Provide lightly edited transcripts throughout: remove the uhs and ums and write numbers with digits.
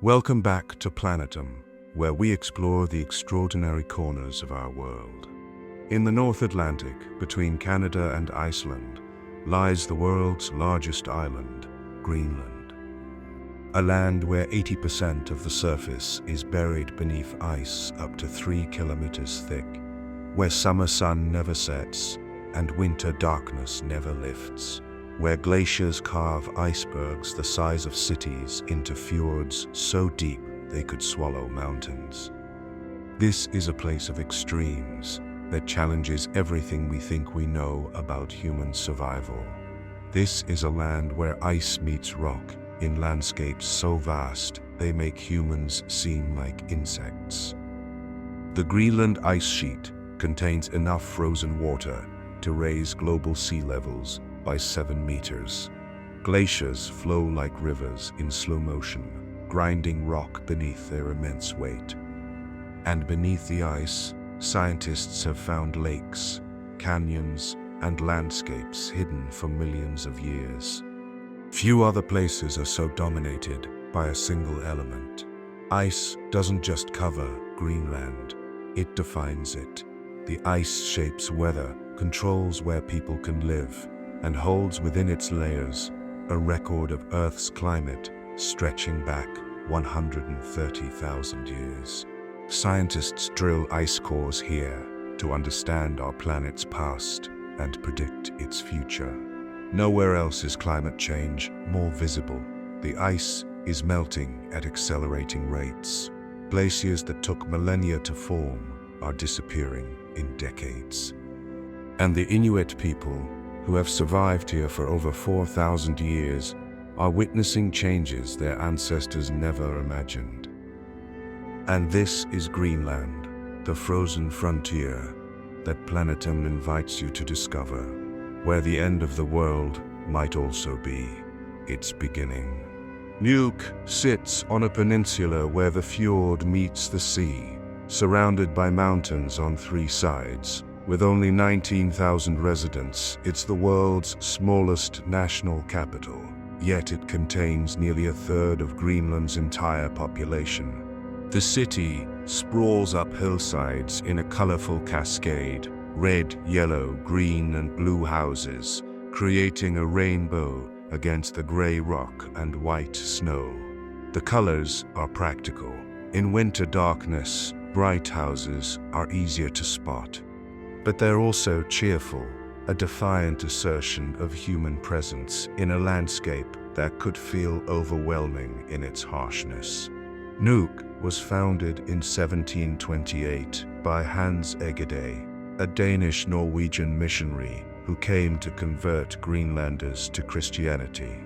Welcome back to PLANETUM, where we explore the extraordinary corners of our world. In the North Atlantic, between Canada and Iceland, lies the world's largest island, Greenland. A land where 80% of the surface is buried beneath ice up to 3 kilometers thick, where summer sun never sets and winter darkness never lifts, where glaciers carve icebergs the size of cities into fjords so deep they could swallow mountains. This is a place of extremes that challenges everything we think we know about human survival. This is a land where ice meets rock in landscapes so vast they make humans seem like insects. The Greenland Ice Sheet contains enough frozen water to raise global sea levels by 7 meters. Glaciers flow like rivers in slow motion, grinding rock beneath their immense weight. And beneath the ice, scientists have found lakes, canyons, and landscapes hidden for millions of years. Few other places are so dominated by a single element. Ice doesn't just cover Greenland, it defines it. The ice shapes weather, controls where people can live, and holds within its layers a record of Earth's climate stretching back 130,000 years. Scientists drill ice cores here to understand our planet's past and predict its future. Nowhere else is climate change more visible. The ice is melting at accelerating rates. Glaciers that took millennia to form are disappearing in decades. And the Inuit people, who have survived here for over 4,000 years, are witnessing changes their ancestors never imagined. And this is Greenland, the frozen frontier that PLANETUM invites you to discover, where the end of the world might also be its beginning. Nuuk sits on a peninsula where the fjord meets the sea, surrounded by mountains on 3 sides. With only 19,000 residents, it's the world's smallest national capital, yet it contains nearly a third of Greenland's entire population. The city sprawls up hillsides in a colorful cascade, red, yellow, green, and blue houses, creating a rainbow against the gray rock and white snow. The colors are practical. In winter darkness, bright houses are easier to spot. But they're also cheerful, a defiant assertion of human presence in a landscape that could feel overwhelming in its harshness. Nuuk was founded in 1728 by Hans Egede, a Danish-Norwegian missionary who came to convert Greenlanders to Christianity.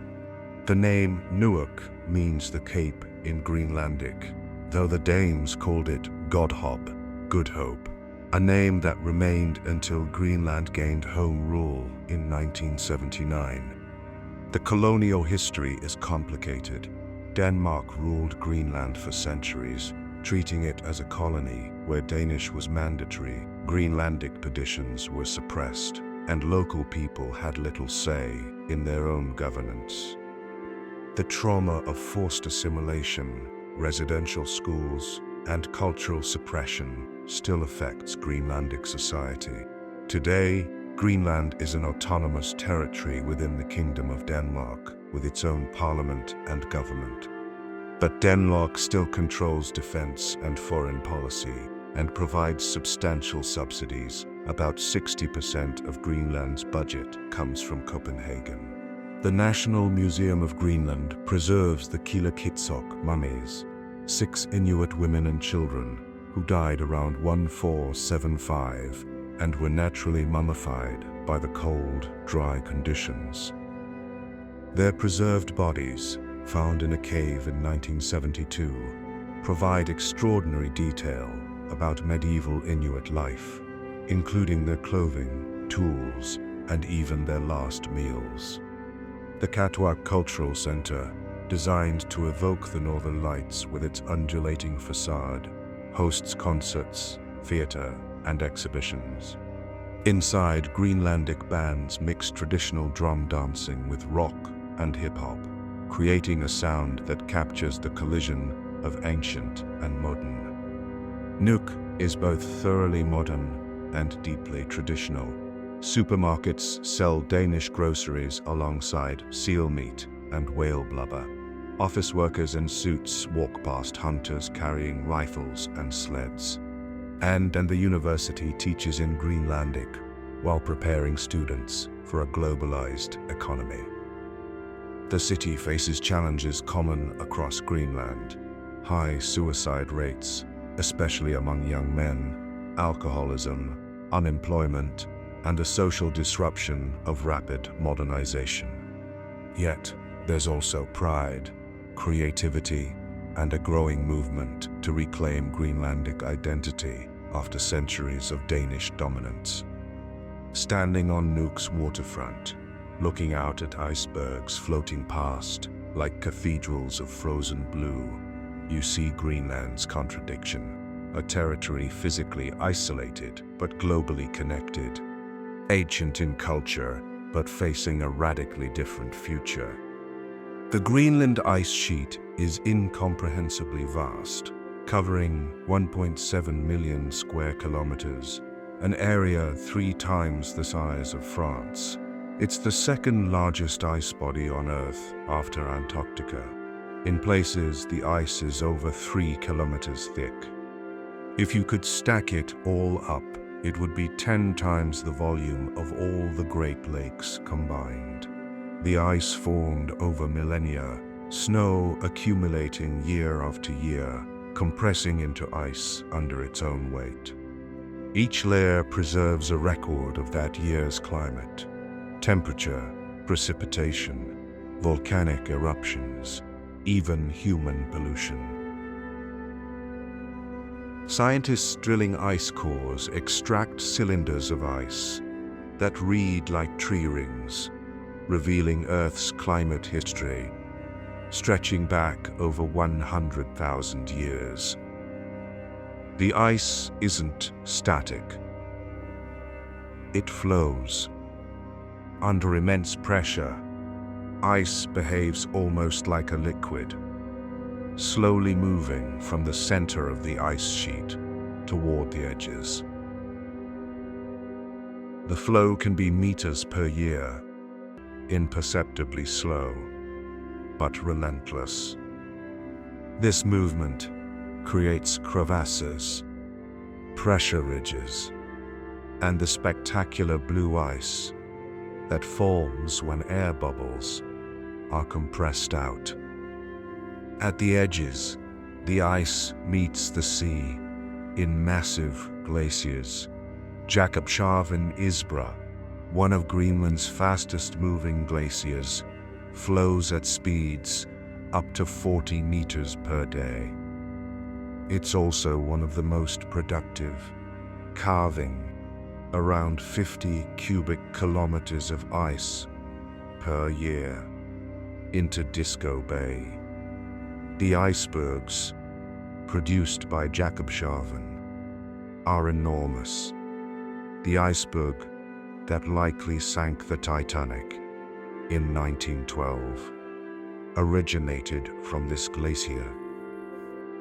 The name Nuuk means the cape in Greenlandic, though the Danes called it Godhob, Good Hope, a name that remained until Greenland gained home rule in 1979. The colonial history is complicated. Denmark ruled Greenland for centuries, treating it as a colony where Danish was mandatory, Greenlandic traditions were suppressed, and local people had little say in their own governance. The trauma of forced assimilation, residential schools, and cultural suppression still affects Greenlandic society. Today, Greenland is an autonomous territory within the Kingdom of Denmark, with its own parliament and government. But Denmark still controls defense and foreign policy and provides substantial subsidies. About 60% of Greenland's budget comes from Copenhagen. The National Museum of Greenland preserves the Kilakitsok mummies, 6 Inuit women and children who died around 1475 and were naturally mummified by the cold, dry conditions. Their preserved bodies, found in a cave in 1972, provide extraordinary detail about medieval Inuit life, including their clothing, tools, and even their last meals. The Katwak Cultural Center, designed to evoke the Northern Lights with its undulating facade, hosts concerts, theater, and exhibitions. Inside, Greenlandic bands mix traditional drum dancing with rock and hip-hop, creating a sound that captures the collision of ancient and modern. Nuuk is both thoroughly modern and deeply traditional. Supermarkets sell Danish groceries alongside seal meat and whale blubber. Office workers in suits walk past hunters carrying rifles and sleds. And the university teaches in Greenlandic while preparing students for a globalized economy. The city faces challenges common across Greenland: high suicide rates, especially among young men, alcoholism, unemployment, and the social disruption of rapid modernization. Yet, there's also pride, creativity, and a growing movement to reclaim Greenlandic identity after centuries of Danish dominance. Standing on Nuuk's waterfront, looking out at icebergs floating past like cathedrals of frozen blue, you see Greenland's contradiction, a territory physically isolated but globally connected, ancient in culture but facing a radically different future. The Greenland Ice Sheet is incomprehensibly vast, covering 1.7 million square kilometers, an area 3 times the size of France. It's the second largest ice body on Earth after Antarctica. In places, the ice is over 3 kilometers thick. If you could stack it all up, it would be 10 times the volume of all the Great Lakes combined. The ice formed over millennia, snow accumulating year after year, compressing into ice under its own weight. Each layer preserves a record of that year's climate: temperature, precipitation, volcanic eruptions, even human pollution. Scientists drilling ice cores extract cylinders of ice that read like tree rings, revealing Earth's climate history, stretching back over 100,000 years. The ice isn't static. It flows. Under immense pressure, ice behaves almost like a liquid, slowly moving from the center of the ice sheet toward the edges. The flow can be meters per year, imperceptibly slow, but relentless. This movement creates crevasses, pressure ridges, and the spectacular blue ice that forms when air bubbles are compressed out. At the edges, the ice meets the sea in massive glaciers. Jakobshavn Isbræ, one of Greenland's fastest-moving glaciers, flows at speeds up to 40 meters per day. It's also one of the most productive, carving around 50 cubic kilometers of ice per year into Disko Bay. The icebergs, produced by Jakobshavn, are enormous. The iceberg that likely sank the Titanic in 1912 originated from this glacier.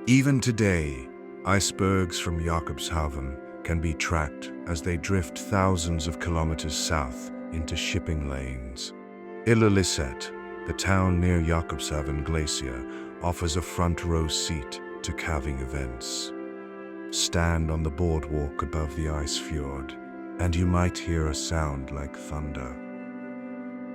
Even today, icebergs from Jakobshavn can be tracked as they drift thousands of kilometers south into shipping lanes. Ilulissat, the town near Jakobshavn Glacier, offers a front-row seat to calving events. Stand on the boardwalk above the ice fjord, and you might hear a sound like thunder.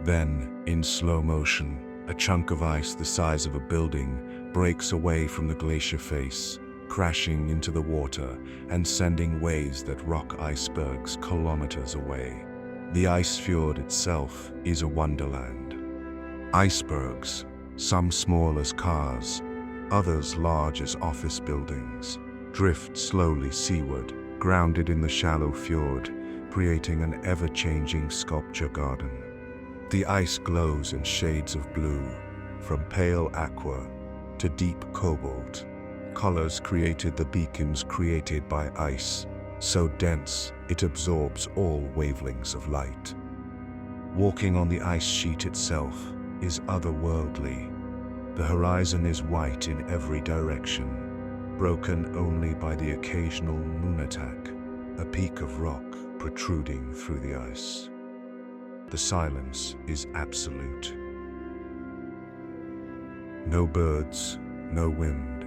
Then, in slow motion, a chunk of ice the size of a building breaks away from the glacier face, crashing into the water and sending waves that rock icebergs kilometers away. The ice fjord itself is a wonderland. Icebergs, some small as cars, others large as office buildings, drift slowly seaward, grounded in the shallow fjord, creating an ever-changing sculpture garden. The ice glows in shades of blue, from pale aqua to deep cobalt. Colors created the beacons created by ice, so dense it absorbs all wavelengths of light. Walking on the ice sheet itself is otherworldly. The horizon is white in every direction, broken only by the occasional moon attack, a peak of rock protruding through the ice. The silence is absolute. No birds, no wind,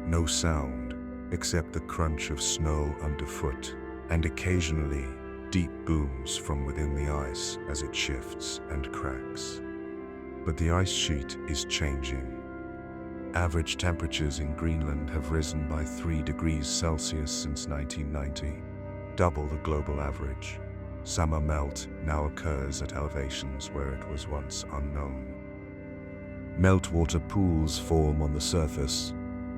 no sound, except the crunch of snow underfoot, and occasionally deep booms from within the ice as it shifts and cracks. But the ice sheet is changing. Average temperatures in Greenland have risen by 3 degrees Celsius since 1990, double the global average. Summer melt now occurs at elevations where it was once unknown. Meltwater pools form on the surface,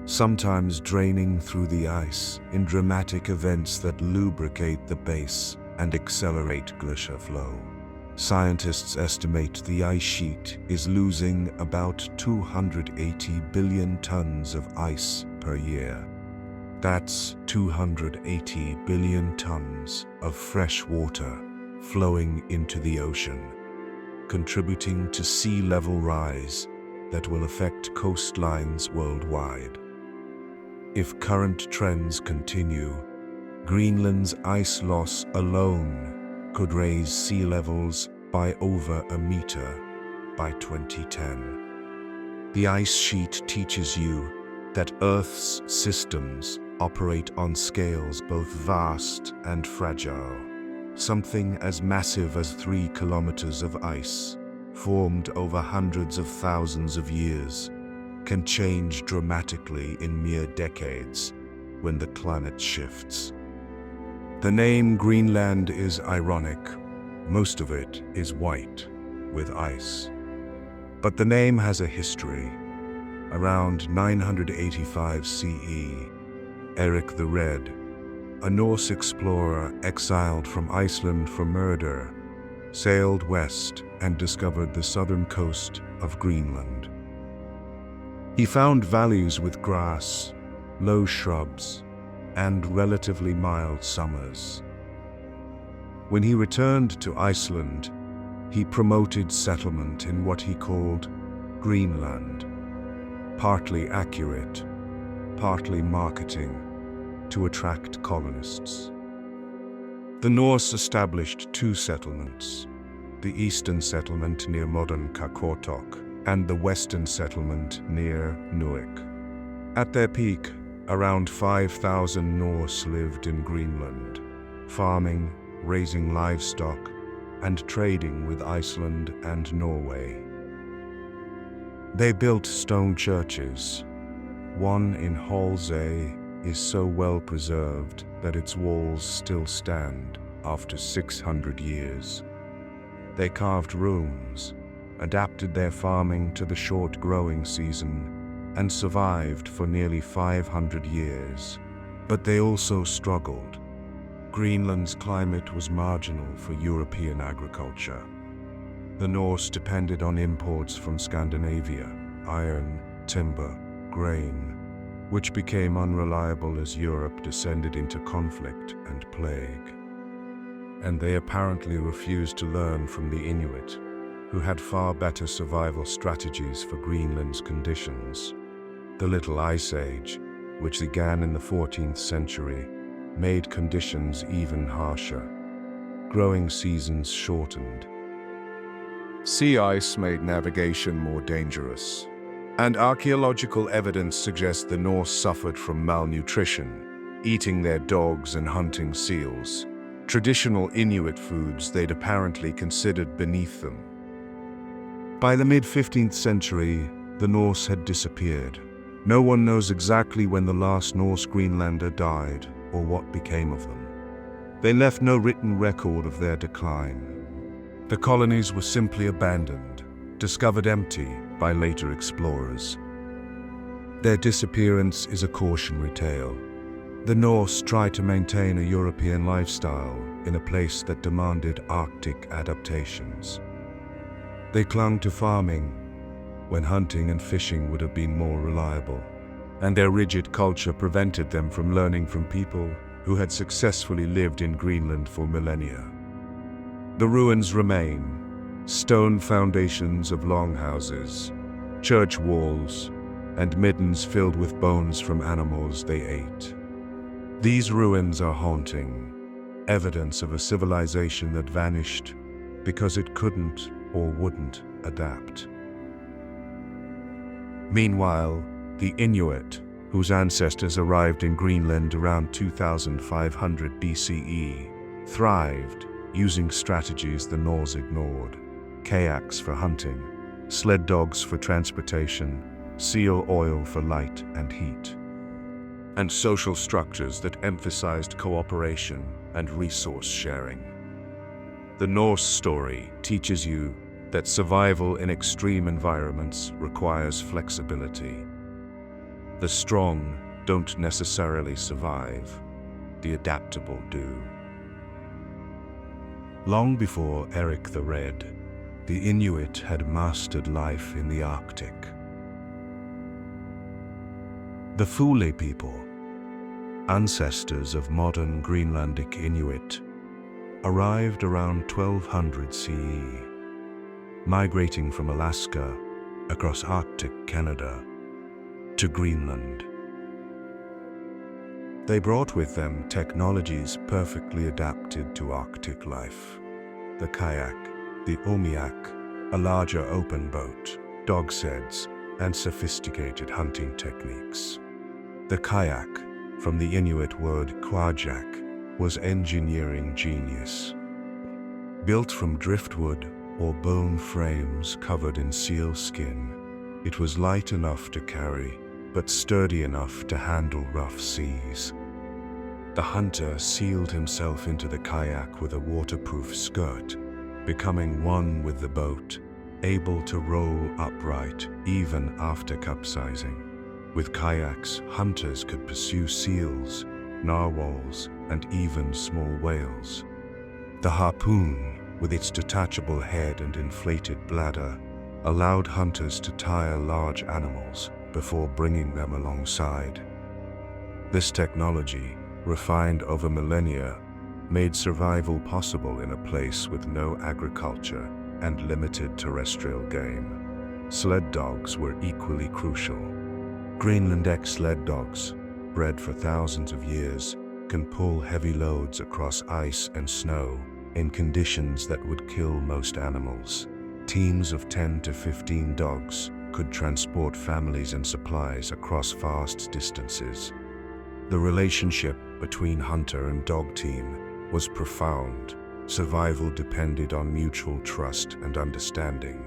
sometimes draining through the ice in dramatic events that lubricate the base and accelerate glacier flow. Scientists estimate the ice sheet is losing about 280 billion tons of ice per year. That's 280 billion tons of fresh water flowing into the ocean, contributing to sea level rise that will affect coastlines worldwide. If current trends continue, Greenland's ice loss alone could raise sea levels by over a meter by 2010. The ice sheet teaches you that Earth's systems operate on scales both vast and fragile. Something as massive as 3 kilometers of ice, formed over hundreds of thousands of years, can change dramatically in mere decades when the climate shifts. The name Greenland is ironic. Most of it is white, with ice. But the name has a history. Around 985 CE, Eric the Red, a Norse explorer exiled from Iceland for murder, sailed west and discovered the southern coast of Greenland. He found valleys with grass, low shrubs, and relatively mild summers. When he returned to Iceland, he promoted settlement in what he called Greenland, partly accurate, partly marketing, to attract colonists. The Norse established 2 settlements, the eastern settlement near modern Qaqortoq and the western settlement near Nuuk. At their peak, around 5,000 Norse lived in Greenland, farming, raising livestock, and trading with Iceland and Norway. They built stone churches. One in Halsey is so well preserved that its walls still stand after 600 years. They carved rooms, adapted their farming to the short growing season, and survived for nearly 500 years. But they also struggled. Greenland's climate was marginal for European agriculture. The Norse depended on imports from Scandinavia, iron, timber, grain, which became unreliable as Europe descended into conflict and plague. And they apparently refused to learn from the Inuit, who had far better survival strategies for Greenland's conditions. The Little Ice Age, which began in the 14th century, made conditions even harsher. Growing seasons shortened. Sea ice made navigation more dangerous, and archaeological evidence suggests the Norse suffered from malnutrition, eating their dogs and hunting seals, traditional Inuit foods they'd apparently considered beneath them. By the mid-15th century, the Norse had disappeared. No one knows exactly when the last Norse Greenlander died or what became of them. They left no written record of their decline. The colonies were simply abandoned, discovered empty by later explorers. Their disappearance is a cautionary tale. The Norse tried to maintain a European lifestyle in a place that demanded Arctic adaptations. They clung to farming when hunting and fishing would have been more reliable, and their rigid culture prevented them from learning from people who had successfully lived in Greenland for millennia. The ruins remain, stone foundations of longhouses, church walls, and middens filled with bones from animals they ate. These ruins are haunting, evidence of a civilization that vanished because it couldn't or wouldn't adapt. Meanwhile, the Inuit, whose ancestors arrived in Greenland around 2500 BCE, thrived using strategies the Norse ignored: kayaks for hunting, sled dogs for transportation, seal oil for light and heat, and social structures that emphasized cooperation and resource sharing. The Norse story teaches you that survival in extreme environments requires flexibility. The strong don't necessarily survive, the adaptable do. Long before Eric the Red, the Inuit had mastered life in the Arctic. The Thule people, ancestors of modern Greenlandic Inuit, arrived around 1200 CE, migrating from Alaska across Arctic Canada to Greenland. They brought with them technologies perfectly adapted to Arctic life: the kayak, the umiak, a larger open boat, dog sleds, and sophisticated hunting techniques. The kayak, from the Inuit word kwajak, was engineering genius. Built from driftwood or bone frames covered in seal skin, it was light enough to carry, but sturdy enough to handle rough seas. The hunter sealed himself into the kayak with a waterproof skirt, becoming one with the boat, able to roll upright even after capsizing. With kayaks, hunters could pursue seals, narwhals, and even small whales. The harpoon, with its detachable head and inflated bladder, allowed hunters to tire large animals before bringing them alongside. This technology, refined over millennia, made survival possible in a place with no agriculture and limited terrestrial game. Sled dogs were equally crucial. Greenlandic sled dogs, bred for thousands of years, can pull heavy loads across ice and snow in conditions that would kill most animals. Teams of 10 to 15 dogs could transport families and supplies across vast distances. The relationship between hunter and dog team was profound. Survival depended on mutual trust and understanding.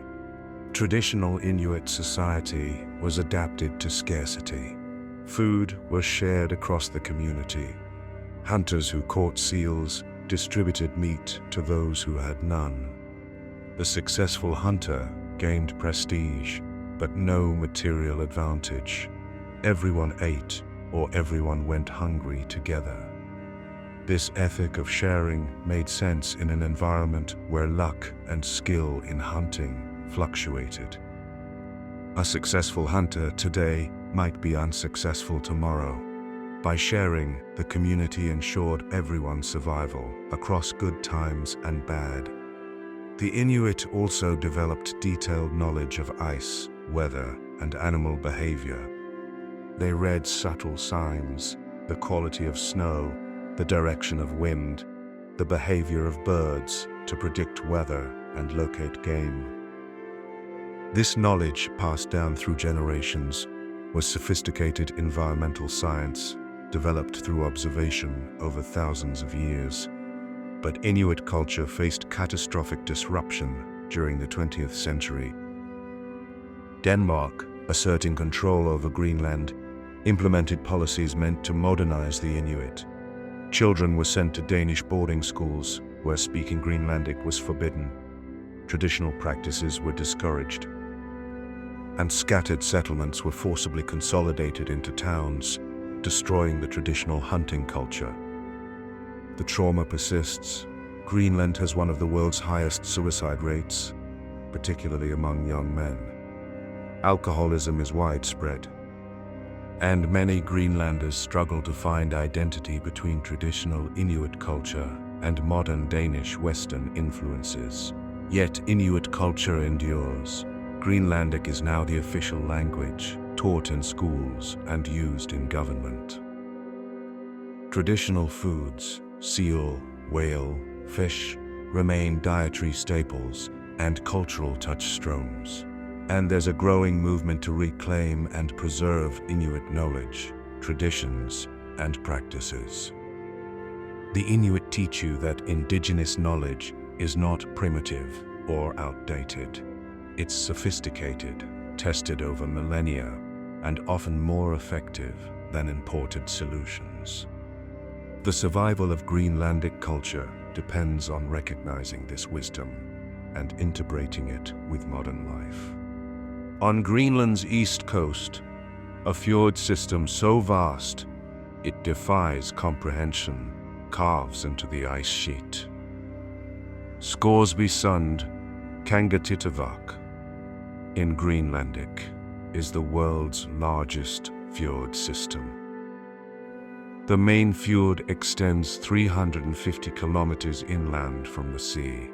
Traditional Inuit society was adapted to scarcity. Food was shared across the community. Hunters who caught seals distributed meat to those who had none. The successful hunter gained prestige, but no material advantage. Everyone ate, or everyone went hungry together. This ethic of sharing made sense in an environment where luck and skill in hunting fluctuated. A successful hunter today might be unsuccessful tomorrow. By sharing, the community ensured everyone's survival across good times and bad. The Inuit also developed detailed knowledge of ice, weather, and animal behavior. They read subtle signs, the quality of snow, the direction of wind, the behavior of birds to predict weather and locate game. This knowledge, passed down through generations, was sophisticated environmental science developed through observation over thousands of years. But Inuit culture faced catastrophic disruption during the 20th century. Denmark, asserting control over Greenland, implemented policies meant to modernize the Inuit. Children were sent to Danish boarding schools where speaking Greenlandic was forbidden. Traditional practices were discouraged, and scattered settlements were forcibly consolidated into towns, destroying the traditional hunting culture. The trauma persists. Greenland has one of the world's highest suicide rates, particularly among young men. Alcoholism is widespread, and many Greenlanders struggle to find identity between traditional Inuit culture and modern Danish Western influences. Yet Inuit culture endures. Greenlandic is now the official language, taught in schools and used in government. Traditional foods, seal, whale, fish, remain dietary staples and cultural touchstones. And there's a growing movement to reclaim and preserve Inuit knowledge, traditions, and practices. The Inuit teach you that indigenous knowledge is not primitive or outdated. It's sophisticated, tested over millennia, and often more effective than imported solutions. The survival of Greenlandic culture depends on recognizing this wisdom and integrating it with modern life. On Greenland's east coast, a fjord system so vast it defies comprehension carves into the ice sheet. Scoresby Sund, Kangatitavak, in Greenlandic, is the world's largest fjord system. The main fjord extends 350 kilometers inland from the sea.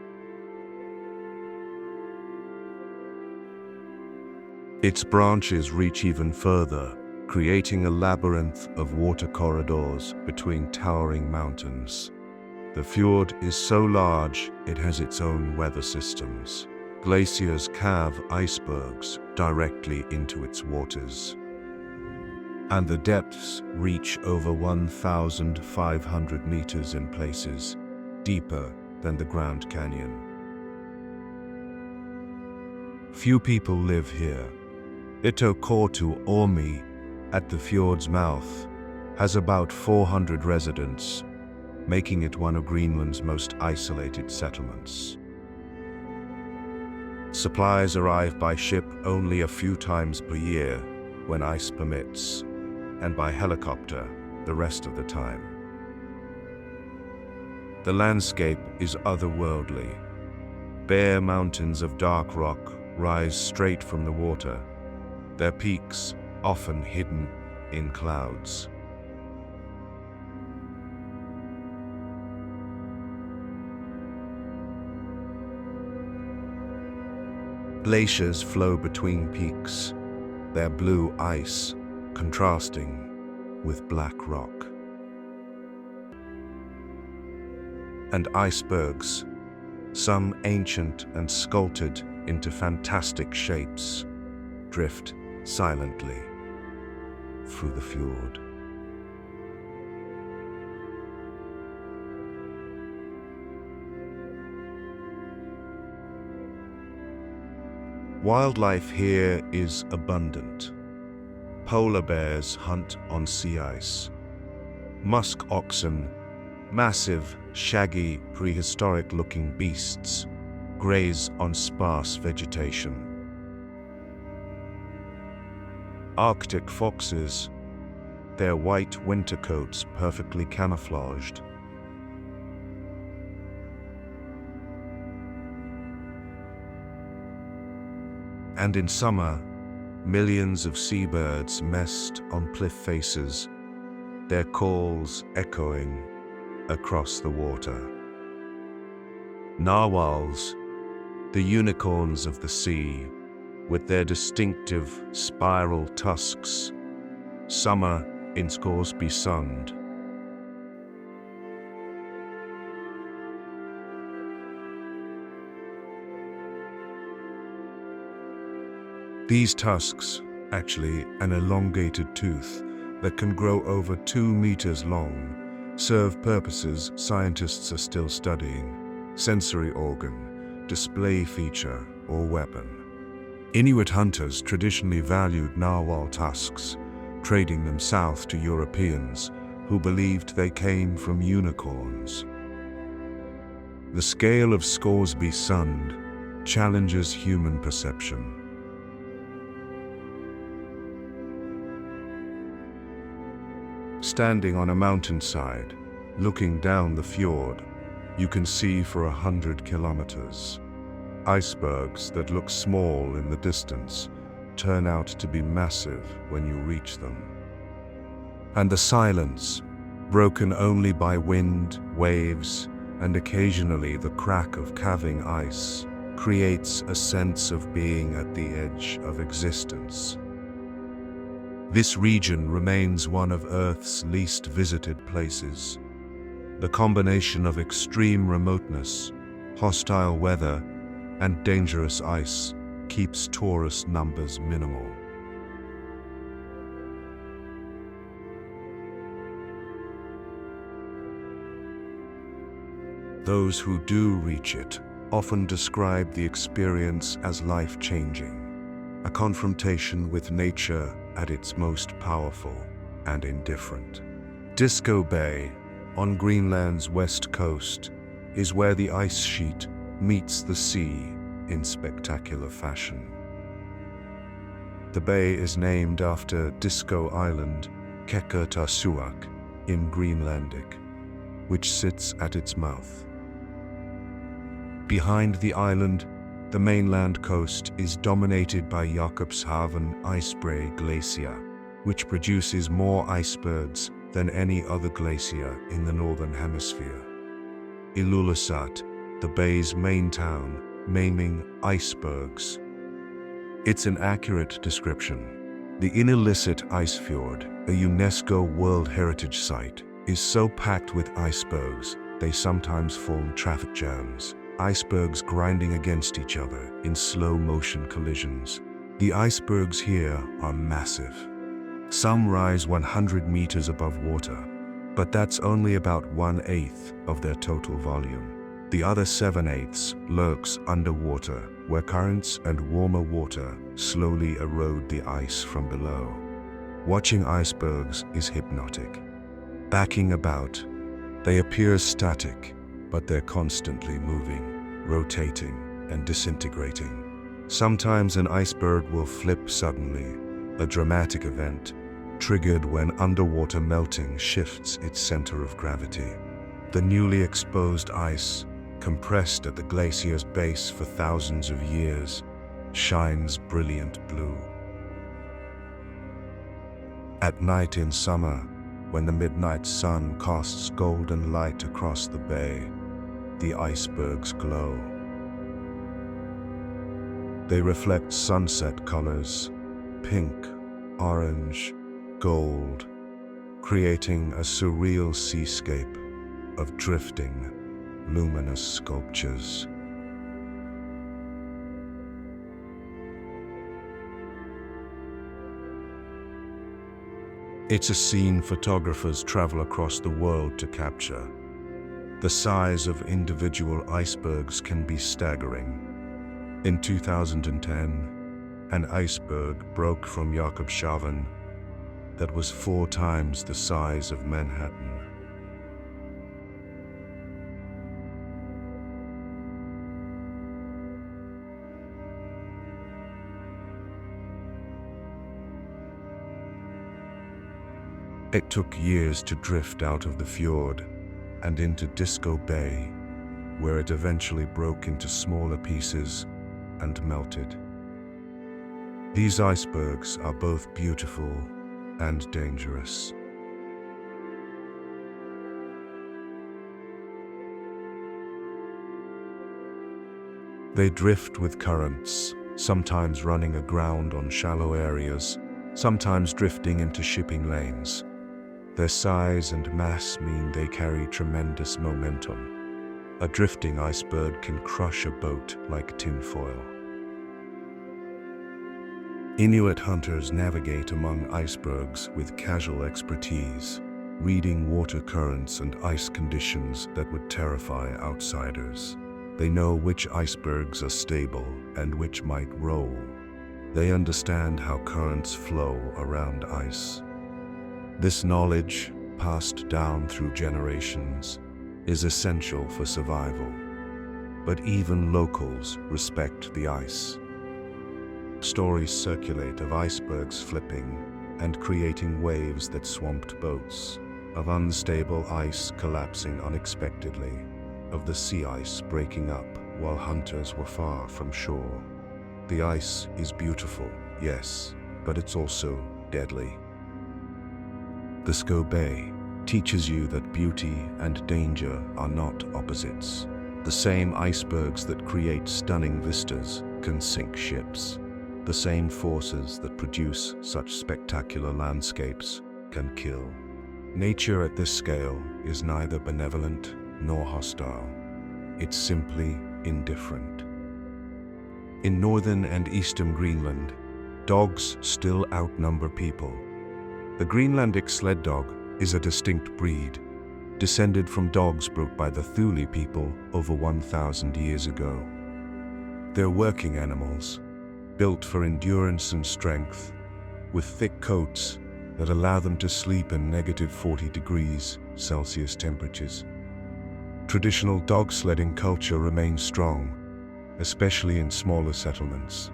Its branches reach even further, creating a labyrinth of water corridors between towering mountains. The fjord is so large it has its own weather systems. Glaciers calve icebergs directly into its waters. And the depths reach over 1,500 meters in places, deeper than the Grand Canyon. Few people live here. Itokortu Ormi, at the fjord's mouth, has about 400 residents, making it one of Greenland's most isolated settlements. Supplies arrive by ship only a few times per year when ice permits, and by helicopter the rest of the time. The landscape is otherworldly. Bare mountains of dark rock rise straight from the water, their peaks often hidden in clouds. Glaciers flow between peaks, their blue ice contrasting with black rock. And icebergs, some ancient and sculpted into fantastic shapes, drift silently through the fjord. Wildlife here is abundant. Polar bears hunt on sea ice. Musk oxen, massive, shaggy, prehistoric-looking beasts, graze on sparse vegetation. Arctic foxes, their white winter coats perfectly camouflaged. And in summer, millions of seabirds nest on cliff faces, their calls echoing across the water. Narwhals, the unicorns of the sea, with their distinctive spiral tusks, summer in Scoresby Sund. These tusks, actually an elongated tooth that can grow over 2 meters long, serve purposes scientists are still studying: sensory organ, display feature, or weapon. Inuit hunters traditionally valued narwhal tusks, trading them south to Europeans who believed they came from unicorns. The scale of Scoresby Sund challenges human perception. Standing on a mountainside, looking down the fjord, you can see for 100 kilometers. Icebergs that look small in the distance turn out to be massive when you reach them. And the silence, broken only by wind, waves, and occasionally the crack of calving ice, creates a sense of being at the edge of existence. This region remains one of Earth's least visited places. The combination of extreme remoteness, hostile weather, and dangerous ice keeps tourist numbers minimal. Those who do reach it often describe the experience as life-changing, a confrontation with nature at its most powerful and indifferent. Disko Bay, on Greenland's west coast, is where the ice sheet meets the sea in spectacular fashion. The bay is named after Disko Island, Kekatasuak, in Greenlandic, which sits at its mouth. Behind the island, the mainland coast is dominated by Jakobshavn Isbræ glacier, which produces more icebergs than any other glacier in the northern hemisphere. Ilulissat, the bay's main town, naming icebergs. It's an accurate description. The Ilulissat Ice Fjord, a UNESCO World Heritage Site, is so packed with icebergs they sometimes form traffic jams, icebergs grinding against each other in slow-motion collisions. The icebergs here are massive. Some rise 100 meters above water, but that's only about 1/8 of their total volume. The other 7/8 lurks underwater, where currents and warmer water slowly erode the ice from below. Watching icebergs is hypnotic. Backing about, they appear static, but they're constantly moving, rotating, and disintegrating. Sometimes an iceberg will flip suddenly, a dramatic event, triggered when underwater melting shifts its center of gravity. The newly exposed ice, compressed at the glacier's base for thousands of years, shines brilliant blue. At night in summer, when the midnight sun casts golden light across the bay, the icebergs glow. They reflect sunset colors, pink, orange, gold, creating a surreal seascape of drifting, luminous sculptures. It's a scene photographers travel across the world to capture. The size of individual icebergs can be staggering. In 2010, an iceberg broke from Jakobshavn that was 4 times the size of Manhattan. It took years to drift out of the fjord and into Disko Bay, where it eventually broke into smaller pieces and melted. These icebergs are both beautiful and dangerous. They drift with currents, sometimes running aground on shallow areas, sometimes drifting into shipping lanes. Their size and mass mean they carry tremendous momentum. A drifting iceberg can crush a boat like tinfoil. Inuit hunters navigate among icebergs with casual expertise, reading water currents and ice conditions that would terrify outsiders. They know which icebergs are stable and which might roll. They understand how currents flow around ice. This knowledge, passed down through generations, is essential for survival. But even locals respect the ice. Stories circulate of icebergs flipping and creating waves that swamped boats, of unstable ice collapsing unexpectedly, of the sea ice breaking up while hunters were far from shore. The ice is beautiful, yes, but it's also deadly. Disko Bay teaches you that beauty and danger are not opposites. The same icebergs that create stunning vistas can sink ships. The same forces that produce such spectacular landscapes can kill. Nature at this scale is neither benevolent nor hostile. It's simply indifferent. In northern and eastern Greenland, dogs still outnumber people. The Greenlandic sled dog is a distinct breed, descended from dogs brought by the Thule people over 1,000 years ago. They're working animals, built for endurance and strength, with thick coats that allow them to sleep in -40 degrees Celsius temperatures. Traditional dog sledding culture remains strong, especially in smaller settlements.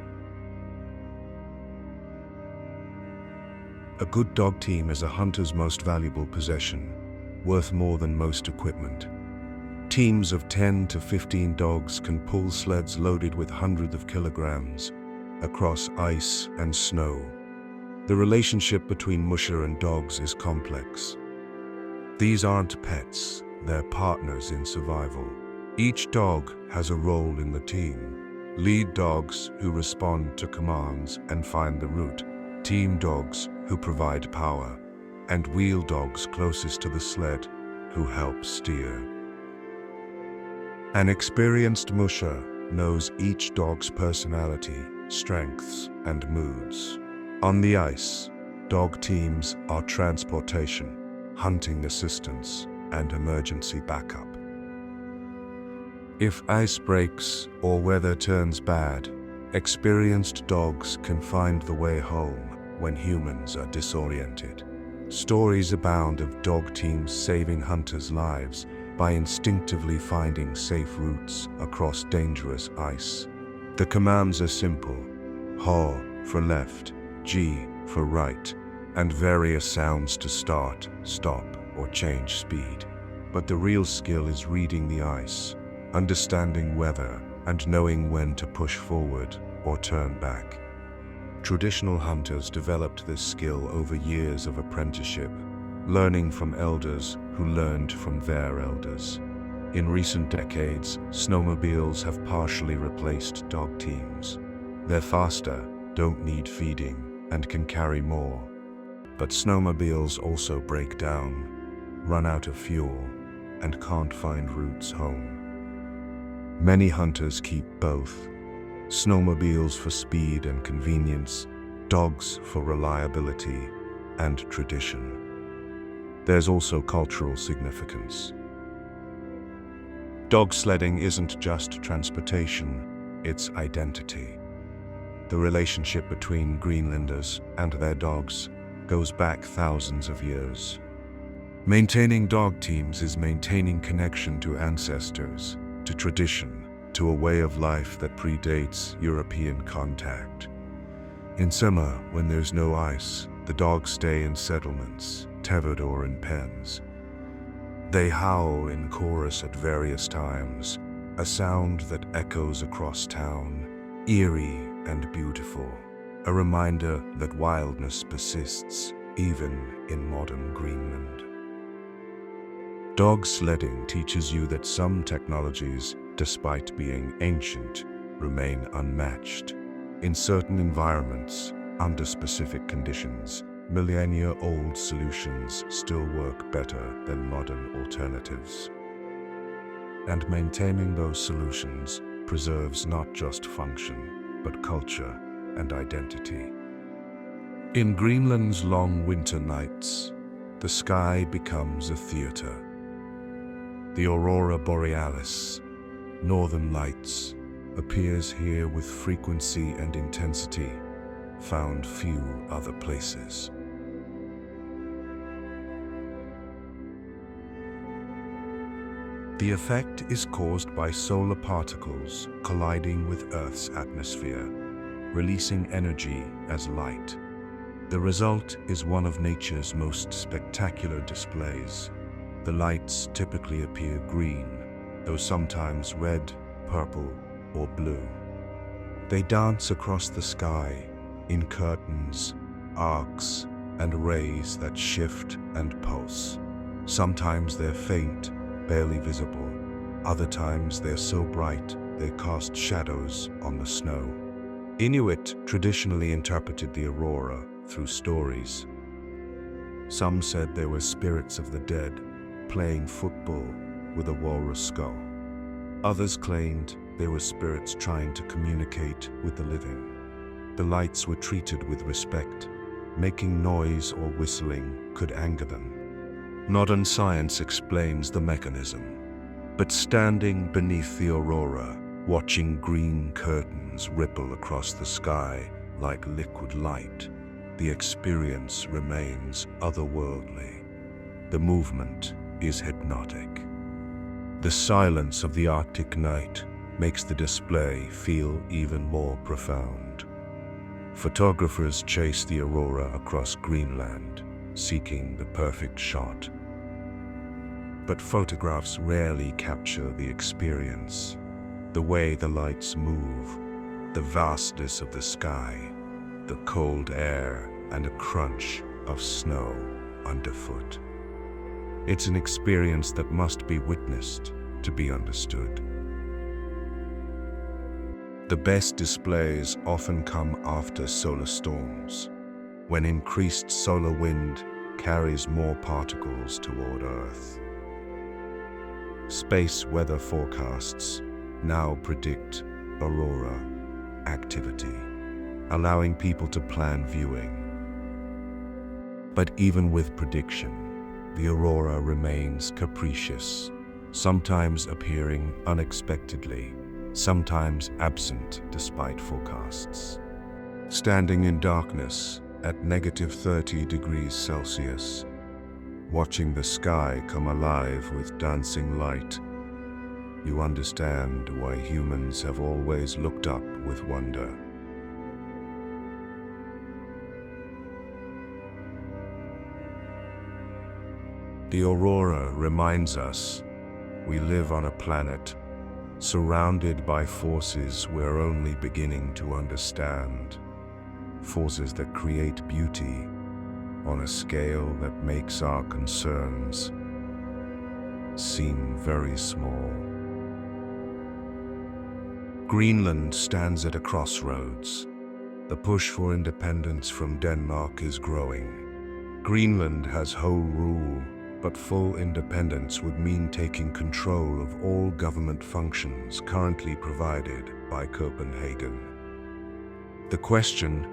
A good dog team is a hunter's most valuable possession, worth more than most equipment. Teams of 10 to 15 dogs can pull sleds loaded with hundreds of kilograms across ice and snow. The relationship between musher and dogs is complex. These aren't pets, they're partners in survival. Each dog has a role in the team. Lead dogs who respond to commands and find the route, team dogs who provide power, and wheel dogs closest to the sled who help steer. An experienced musher knows each dog's personality, strengths, and moods. On the ice, dog teams are transportation, hunting assistance, and emergency backup. If ice breaks or weather turns bad, experienced dogs can find the way home when humans are disoriented. Stories abound of dog teams saving hunters' lives by instinctively finding safe routes across dangerous ice. The commands are simple: haw for left, G for right, and various sounds to start, stop, or change speed. But the real skill is reading the ice, understanding weather, and knowing when to push forward or turn back. Traditional hunters developed this skill over years of apprenticeship, learning from elders who learned from their elders. In recent decades, snowmobiles have partially replaced dog teams. They're faster, don't need feeding, and can carry more. But snowmobiles also break down, run out of fuel, and can't find routes home. Many hunters keep both: snowmobiles for speed and convenience, dogs for reliability and tradition. There's also cultural significance. Dog sledding isn't just transportation, it's identity. The relationship between Greenlanders and their dogs goes back thousands of years. Maintaining dog teams is maintaining connection to ancestors, to tradition, to a way of life that predates European contact. In summer, when there's no ice, the dogs stay in settlements, tethered or in pens. They howl in chorus at various times, a sound that echoes across town, eerie and beautiful, a reminder that wildness persists even in modern Greenland. Dog sledding teaches you that some technologies, despite being ancient, remain unmatched. In certain environments, under specific conditions, millennia-old solutions still work better than modern alternatives. And maintaining those solutions preserves not just function, but culture and identity. In Greenland's long winter nights, the sky becomes a theater. The aurora borealis, northern lights, appears here with frequency and intensity found few other places. The effect is caused by solar particles colliding with Earth's atmosphere, releasing energy as light. The result is one of nature's most spectacular displays. The lights typically appear green, though sometimes red, purple, or blue. They dance across the sky in curtains, arcs, and rays that shift and pulse. Sometimes they're faint, barely visible, Other times they're so bright they cast shadows on the snow. Inuit traditionally interpreted the aurora through stories. Some said they were spirits of the dead playing football with a walrus skull. Others claimed they were spirits trying to communicate with the living. The lights were treated with respect. Making noise or whistling could anger them. Modern science explains the mechanism. But standing beneath the aurora, watching green curtains ripple across the sky like liquid light, the experience remains otherworldly. The movement is hypnotic. The silence of the Arctic night makes the display feel even more profound. Photographers chase the aurora across Greenland, seeking the perfect shot. But photographs rarely capture the experience, the way the lights move, the vastness of the sky, the cold air, and a crunch of snow underfoot. It's an experience that must be witnessed to be understood. The best displays often come after solar storms, when increased solar wind carries more particles toward Earth. Space weather forecasts now predict aurora activity, allowing people to plan viewing. But even with prediction, the aurora remains capricious, sometimes appearing unexpectedly, sometimes absent despite forecasts. Standing in darkness at -30 degrees Celsius, watching the sky come alive with dancing light, you understand why humans have always looked up with wonder. The aurora reminds us we live on a planet surrounded by forces we're only beginning to understand. Forces that create beauty on a scale that makes our concerns seem very small. Greenland stands at a crossroads. The push for independence from Denmark is growing. Greenland has home rule, but full independence would mean taking control of all government functions currently provided by Copenhagen. The question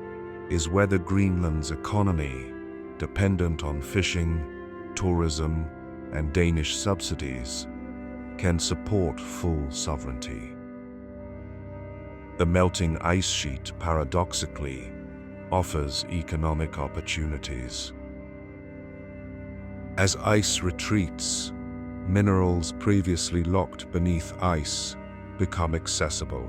is whether Greenland's economy, dependent on fishing, tourism, and Danish subsidies, can support full sovereignty. The melting ice sheet, paradoxically, offers economic opportunities. As ice retreats, minerals previously locked beneath ice become accessible.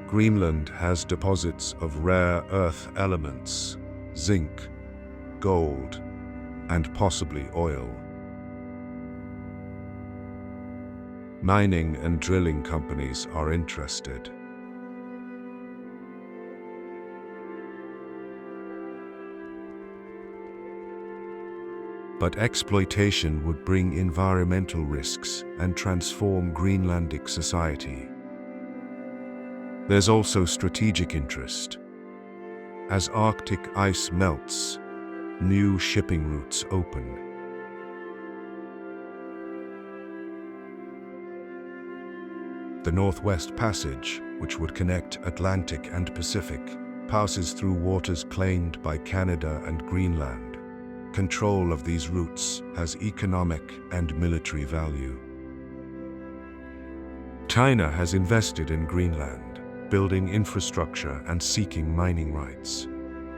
Greenland has deposits of rare earth elements, zinc, gold, and possibly oil. Mining and drilling companies are interested. But exploitation would bring environmental risks and transform Greenlandic society. There's also strategic interest. As Arctic ice melts, new shipping routes open. The Northwest Passage, which would connect Atlantic and Pacific, passes through waters claimed by Canada and Greenland. Control of these routes has economic and military value. China has invested in Greenland, building infrastructure and seeking mining rights.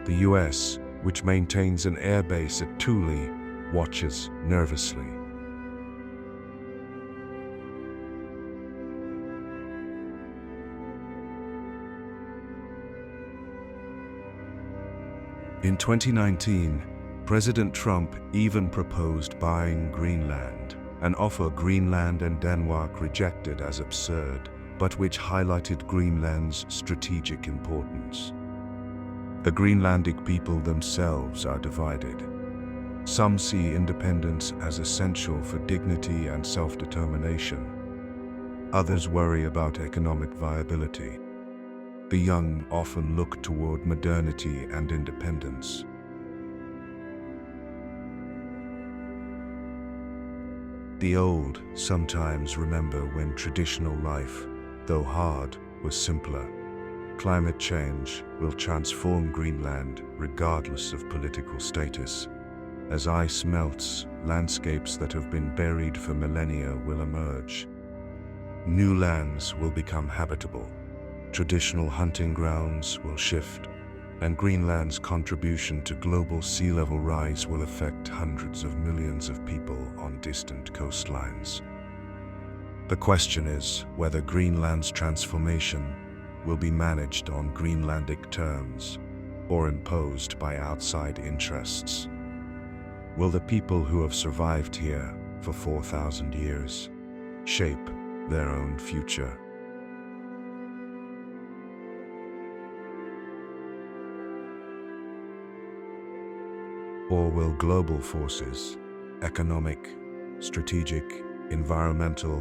The US, which maintains an airbase at Thule, watches nervously. In 2019, President Trump even proposed buying Greenland, an offer Greenland and Denmark rejected as absurd, but which highlighted Greenland's strategic importance. The Greenlandic people themselves are divided. Some see independence as essential for dignity and self-determination. Others worry about economic viability. The young often look toward modernity and independence. The old sometimes remember when traditional life, though hard, was simpler. Climate change will transform Greenland regardless of political status. As ice melts, landscapes that have been buried for millennia will emerge. New lands will become habitable. Traditional hunting grounds will shift, and Greenland's contribution to global sea level rise will affect hundreds of millions of people on distant coastlines. The question is whether Greenland's transformation will be managed on Greenlandic terms or imposed by outside interests. Will the people who have survived here for 4,000 years shape their own future? Or will global forces, economic, strategic, environmental,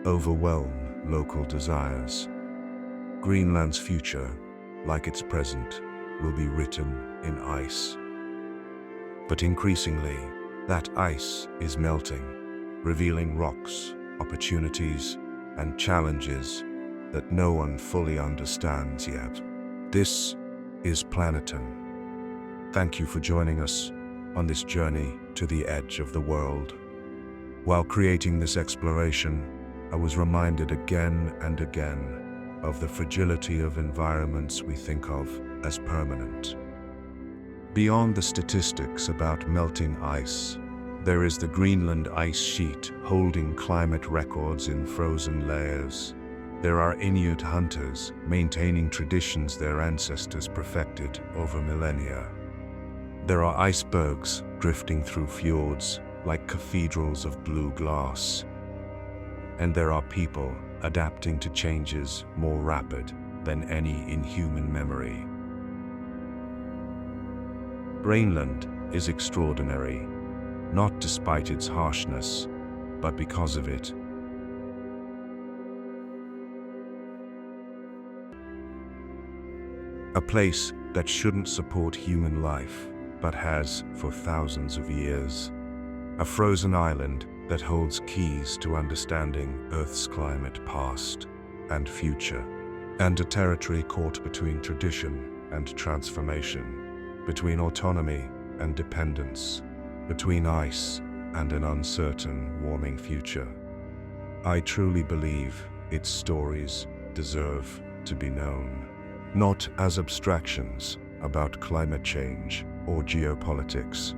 overwhelm local desires? Greenland's future, like its present, will be written in ice. But increasingly, that ice is melting, revealing rocks, opportunities, and challenges that no one fully understands yet. This is PLANETUM. Thank you for joining us on this journey to the edge of the world. While creating this exploration, I was reminded again and again of the fragility of environments we think of as permanent. Beyond the statistics about melting ice, there is the Greenland Ice Sheet holding climate records in frozen layers. There are Inuit hunters maintaining traditions their ancestors perfected over millennia. There are icebergs drifting through fjords like cathedrals of blue glass. And there are people adapting to changes more rapid than any in human memory. Greenland is extraordinary, not despite its harshness, but because of it. A place that shouldn't support human life, but has for thousands of years. A frozen island that holds keys to understanding Earth's climate past and future. And a territory caught between tradition and transformation, between autonomy and dependence, between ice and an uncertain warming future. I truly believe its stories deserve to be known, not as abstractions about climate change or geopolitics,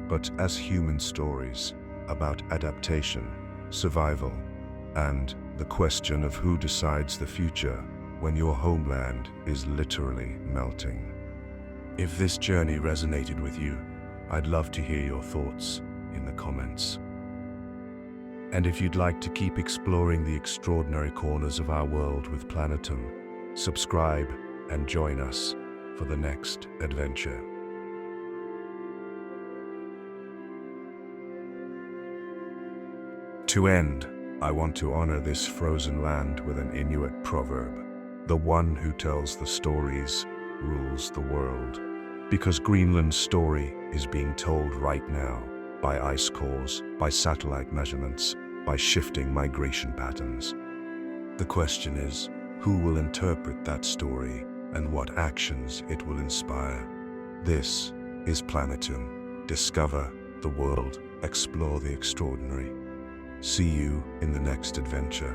but as human stories about adaptation, survival, and the question of who decides the future when your homeland is literally melting. If this journey resonated with you, I'd love to hear your thoughts in the comments. And if you'd like to keep exploring the extraordinary corners of our world with PLANETUM, subscribe and join us for the next adventure. To end, I want to honor this frozen land with an Inuit proverb: the one who tells the stories rules the world. Because Greenland's story is being told right now by ice cores, by satellite measurements, by shifting migration patterns. The question is, who will interpret that story and what actions it will inspire? This is PLANETUM. Discover the world, explore the extraordinary. See you in the next adventure.